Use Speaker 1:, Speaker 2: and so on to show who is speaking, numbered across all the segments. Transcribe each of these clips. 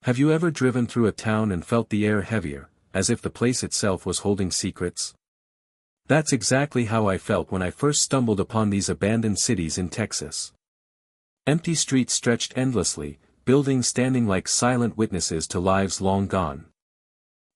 Speaker 1: Have you ever driven through a town and felt the air heavier, as if the place itself was holding secrets? That's exactly how I felt when I first stumbled upon these abandoned cities in Texas. Empty streets stretched endlessly, buildings standing like silent witnesses to lives long gone.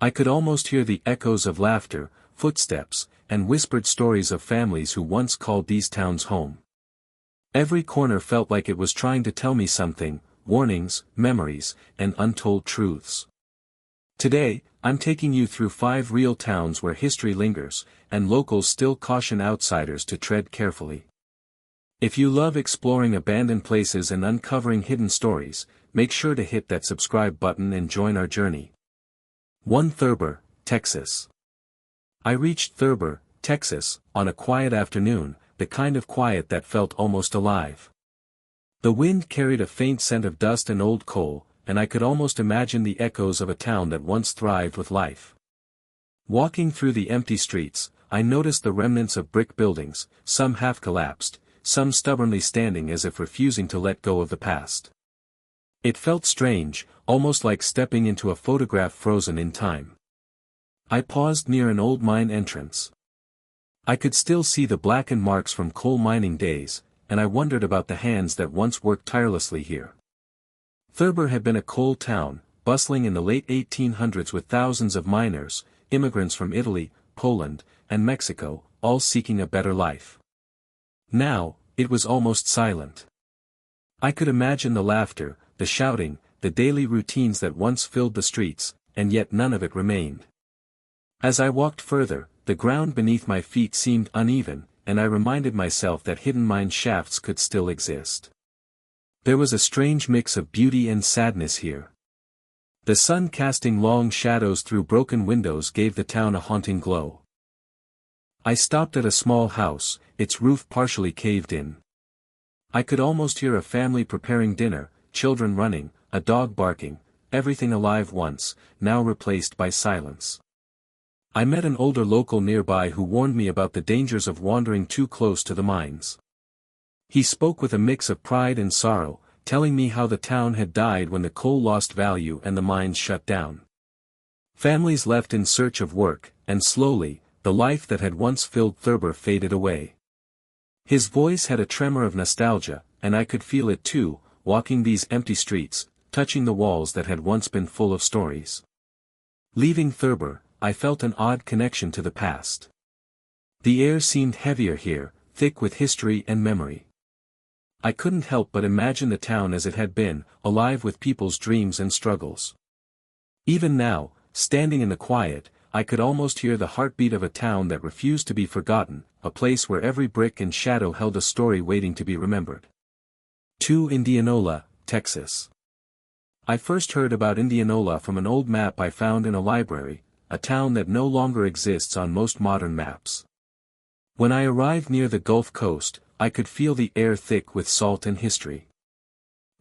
Speaker 1: I could almost hear the echoes of laughter, footsteps, and whispered stories of families who once called these towns home. Every corner felt like it was trying to tell me something, warnings, memories, and untold truths. Today, I'm taking you through 5 real towns where history lingers, and locals still caution outsiders to tread carefully. If you love exploring abandoned places and uncovering hidden stories, make sure to hit that subscribe button and join our journey. 1. Thurber, Texas. I reached Thurber, Texas, on a quiet afternoon, the kind of quiet that felt almost alive. The wind carried a faint scent of dust and old coal, and I could almost imagine the echoes of a town that once thrived with life. Walking through the empty streets, I noticed the remnants of brick buildings, some half collapsed, some stubbornly standing as if refusing to let go of the past. It felt strange, almost like stepping into a photograph frozen in time. I paused near an old mine entrance. I could still see the blackened marks from coal mining days, and I wondered about the hands that once worked tirelessly here. Thurber had been a coal town, bustling in the late 1800s with thousands of miners, immigrants from Italy, Poland, and Mexico, all seeking a better life. Now, it was almost silent. I could imagine the laughter, the shouting, the daily routines that once filled the streets, and yet none of it remained. As I walked further, the ground beneath my feet seemed uneven, and I reminded myself that hidden mine shafts could still exist. There was a strange mix of beauty and sadness here. The sun casting long shadows through broken windows gave the town a haunting glow. I stopped at a small house, its roof partially caved in. I could almost hear a family preparing dinner, children running, a dog barking, everything alive once, now replaced by silence. I met an older local nearby who warned me about the dangers of wandering too close to the mines. He spoke with a mix of pride and sorrow, telling me how the town had died when the coal lost value and the mines shut down. Families left in search of work, and slowly, the life that had once filled Thurber faded away. His voice had a tremor of nostalgia, and I could feel it too, walking these empty streets, touching the walls that had once been full of stories. Leaving Thurber, I felt an odd connection to the past. The air seemed heavier here, thick with history and memory. I couldn't help but imagine the town as it had been, alive with people's dreams and struggles. Even now, standing in the quiet, I could almost hear the heartbeat of a town that refused to be forgotten, a place where every brick and shadow held a story waiting to be remembered. 2. Indianola, Texas. I first heard about Indianola from an old map I found in a library, a town that no longer exists on most modern maps. When I arrived near the Gulf Coast, I could feel the air thick with salt and history.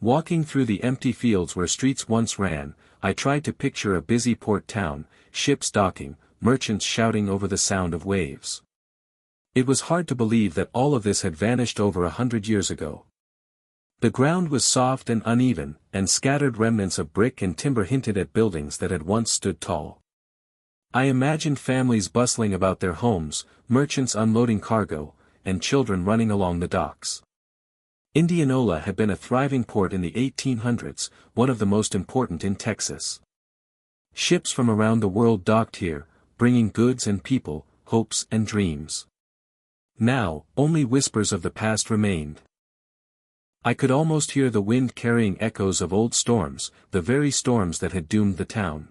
Speaker 1: Walking through the empty fields where streets once ran, I tried to picture a busy port town, ships docking, merchants shouting over the sound of waves. It was hard to believe that all of this had vanished over 100 years ago. The ground was soft and uneven, and scattered remnants of brick and timber hinted at buildings that had once stood tall. I imagined families bustling about their homes, merchants unloading cargo, and children running along the docks. Indianola had been a thriving port in the 1800s, one of the most important in Texas. Ships from around the world docked here, bringing goods and people, hopes and dreams. Now, only whispers of the past remained. I could almost hear the wind carrying echoes of old storms, the very storms that had doomed the town.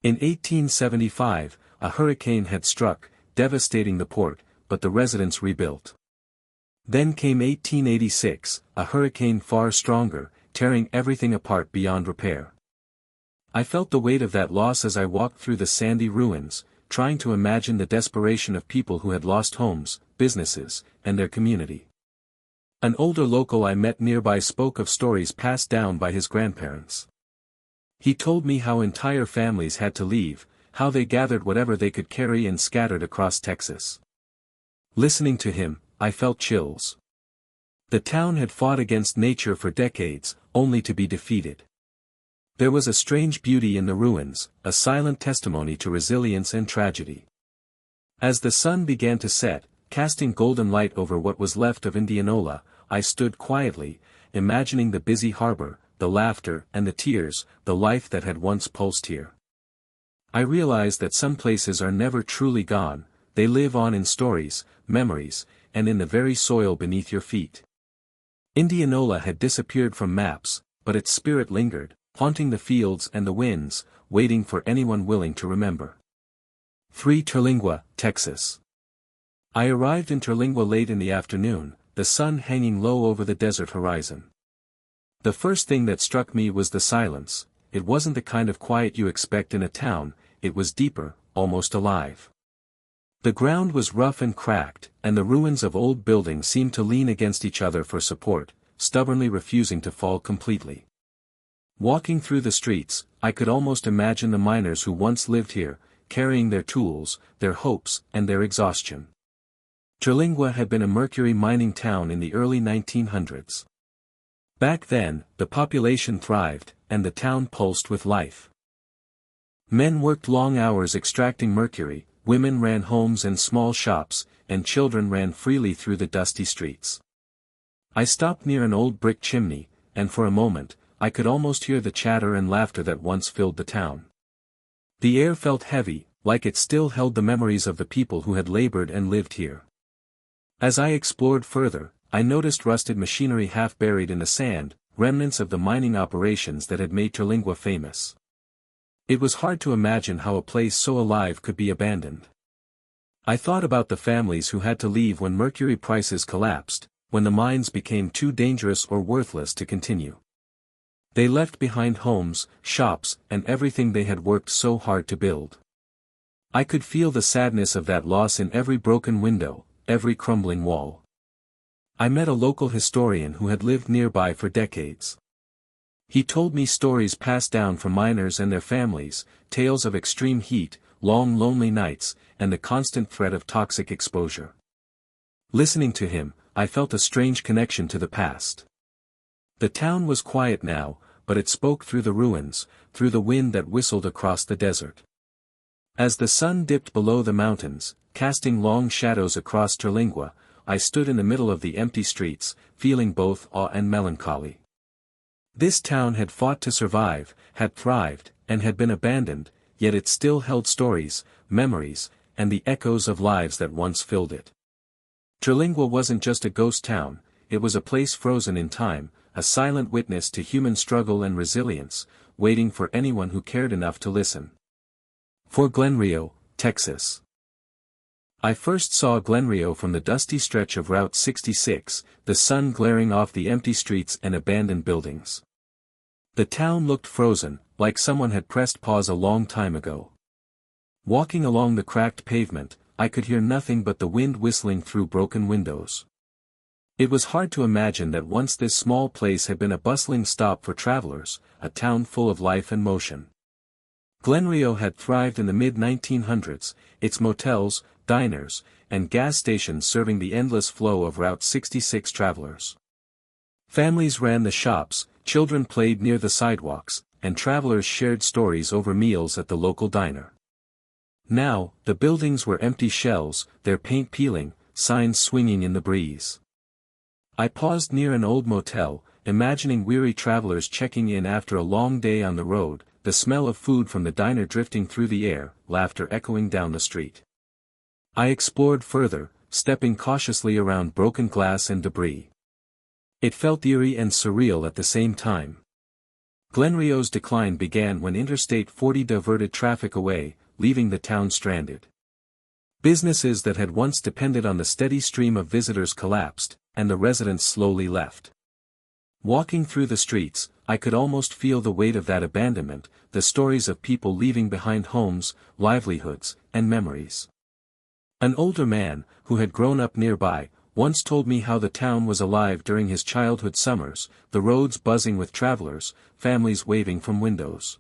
Speaker 1: In 1875, a hurricane had struck, devastating the port, but the residents rebuilt. Then came 1886, a hurricane far stronger, tearing everything apart beyond repair. I felt the weight of that loss as I walked through the sandy ruins, trying to imagine the desperation of people who had lost homes, businesses, and their community. An older local I met nearby spoke of stories passed down by his grandparents. He told me how entire families had to leave, how they gathered whatever they could carry and scattered across Texas. Listening to him, I felt chills. The town had fought against nature for decades, only to be defeated. There was a strange beauty in the ruins, a silent testimony to resilience and tragedy. As the sun began to set, casting golden light over what was left of Indianola, I stood quietly, imagining the busy harbor, the laughter and the tears, the life that had once pulsed here. I realized that some places are never truly gone, they live on in stories, memories, and in the very soil beneath your feet. Indianola had disappeared from maps, but its spirit lingered, haunting the fields and the winds, waiting for anyone willing to remember. 3 Terlingua, Texas. I arrived in Terlingua late in the afternoon, the sun hanging low over the desert horizon. The first thing that struck me was the silence. It wasn't the kind of quiet you expect in a town, it was deeper, almost alive. The ground was rough and cracked, and the ruins of old buildings seemed to lean against each other for support, stubbornly refusing to fall completely. Walking through the streets, I could almost imagine the miners who once lived here, carrying their tools, their hopes, and their exhaustion. Terlingua had been a mercury mining town in the early 1900s. Back then, the population thrived, and the town pulsed with life. Men worked long hours extracting mercury, women ran homes and small shops, and children ran freely through the dusty streets. I stopped near an old brick chimney, and for a moment, I could almost hear the chatter and laughter that once filled the town. The air felt heavy, like it still held the memories of the people who had labored and lived here. As I explored further, I noticed rusted machinery half buried in the sand, remnants of the mining operations that had made Terlingua famous. It was hard to imagine how a place so alive could be abandoned. I thought about the families who had to leave when mercury prices collapsed, when the mines became too dangerous or worthless to continue. They left behind homes, shops, and everything they had worked so hard to build. I could feel the sadness of that loss in every broken window, every crumbling wall. I met a local historian who had lived nearby for decades. He told me stories passed down from miners and their families, tales of extreme heat, long lonely nights, and the constant threat of toxic exposure. Listening to him, I felt a strange connection to the past. The town was quiet now, but it spoke through the ruins, through the wind that whistled across the desert. As the sun dipped below the mountains, casting long shadows across Terlingua, I stood in the middle of the empty streets, feeling both awe and melancholy. This town had fought to survive, had thrived, and had been abandoned, yet it still held stories, memories, and the echoes of lives that once filled it. Terlingua wasn't just a ghost town, it was a place frozen in time, a silent witness to human struggle and resilience, waiting for anyone who cared enough to listen. For Glenrio, Texas. I first saw Glenrio from the dusty stretch of Route 66, the sun glaring off the empty streets and abandoned buildings. The town looked frozen, like someone had pressed pause a long time ago. Walking along the cracked pavement, I could hear nothing but the wind whistling through broken windows. It was hard to imagine that once this small place had been a bustling stop for travelers, a town full of life and motion. Glenrio had thrived in the mid-1900s, its motels, diners, and gas stations serving the endless flow of Route 66 travelers. Families ran the shops, children played near the sidewalks, and travelers shared stories over meals at the local diner. Now, the buildings were empty shells, their paint peeling, signs swinging in the breeze. I paused near an old motel, imagining weary travelers checking in after a long day on the road, the smell of food from the diner drifting through the air, laughter echoing down the street. I explored further, stepping cautiously around broken glass and debris. It felt eerie and surreal at the same time. Glenrio's decline began when Interstate 40 diverted traffic away, leaving the town stranded. Businesses that had once depended on the steady stream of visitors collapsed, and the residents slowly left. Walking through the streets, I could almost feel the weight of that abandonment, the stories of people leaving behind homes, livelihoods, and memories. An older man, who had grown up nearby, once told me how the town was alive during his childhood summers, the roads buzzing with travelers, families waving from windows.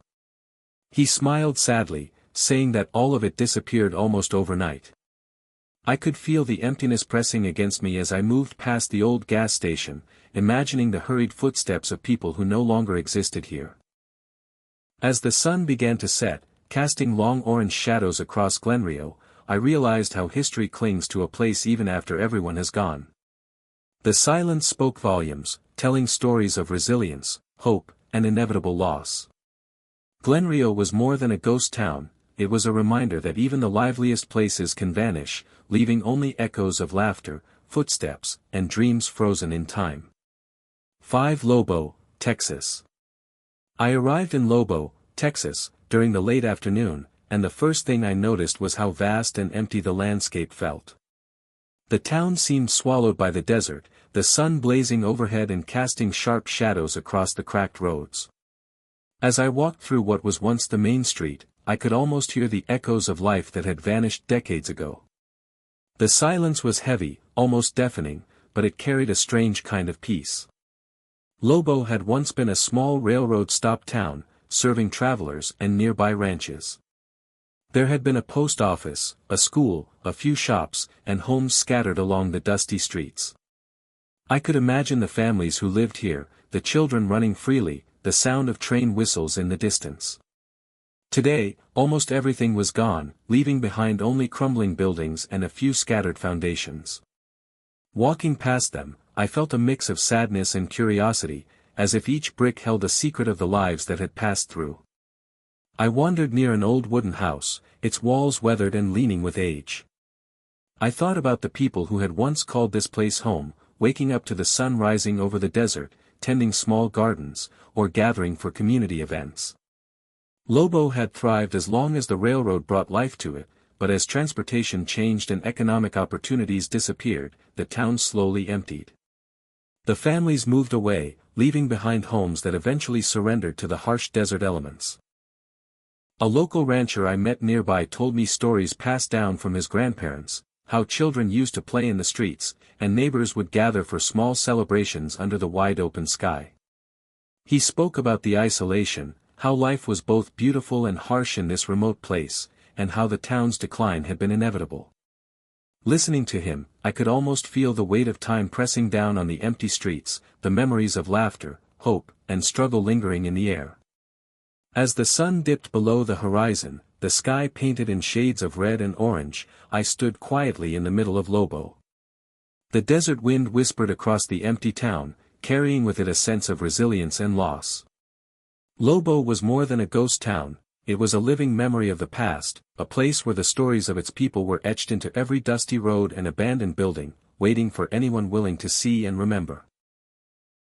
Speaker 1: He smiled sadly, saying that all of it disappeared almost overnight. I could feel the emptiness pressing against me as I moved past the old gas station, imagining the hurried footsteps of people who no longer existed here. As the sun began to set, casting long orange shadows across Glenrio, I realized how history clings to a place even after everyone has gone. The silence spoke volumes, telling stories of resilience, hope, and inevitable loss. Glenrio was more than a ghost town, it was a reminder that even the liveliest places can vanish, leaving only echoes of laughter, footsteps, and dreams frozen in time. 5 Lobo, Texas. I arrived in Lobo, Texas, during the late afternoon, and the first thing I noticed was how vast and empty the landscape felt. The town seemed swallowed by the desert, the sun blazing overhead and casting sharp shadows across the cracked roads. As I walked through what was once the main street, I could almost hear the echoes of life that had vanished decades ago. The silence was heavy, almost deafening, but it carried a strange kind of peace. Lobo had once been a small railroad-stop town, serving travelers and nearby ranches. There had been a post office, a school, a few shops, and homes scattered along the dusty streets. I could imagine the families who lived here, the children running freely, the sound of train whistles in the distance. Today, almost everything was gone, leaving behind only crumbling buildings and a few scattered foundations. Walking past them, I felt a mix of sadness and curiosity, as if each brick held a secret of the lives that had passed through. I wandered near an old wooden house, its walls weathered and leaning with age. I thought about the people who had once called this place home, waking up to the sun rising over the desert, tending small gardens, or gathering for community events. Lobo had thrived as long as the railroad brought life to it, but as transportation changed and economic opportunities disappeared, the town slowly emptied. The families moved away, leaving behind homes that eventually surrendered to the harsh desert elements. A local rancher I met nearby told me stories passed down from his grandparents, how children used to play in the streets, and neighbors would gather for small celebrations under the wide open sky. He spoke about the isolation, how life was both beautiful and harsh in this remote place, and how the town's decline had been inevitable. Listening to him, I could almost feel the weight of time pressing down on the empty streets, the memories of laughter, hope, and struggle lingering in the air. As the sun dipped below the horizon, the sky painted in shades of red and orange, I stood quietly in the middle of Lobo. The desert wind whispered across the empty town, carrying with it a sense of resilience and loss. Lobo was more than a ghost town, it was a living memory of the past, a place where the stories of its people were etched into every dusty road and abandoned building, waiting for anyone willing to see and remember.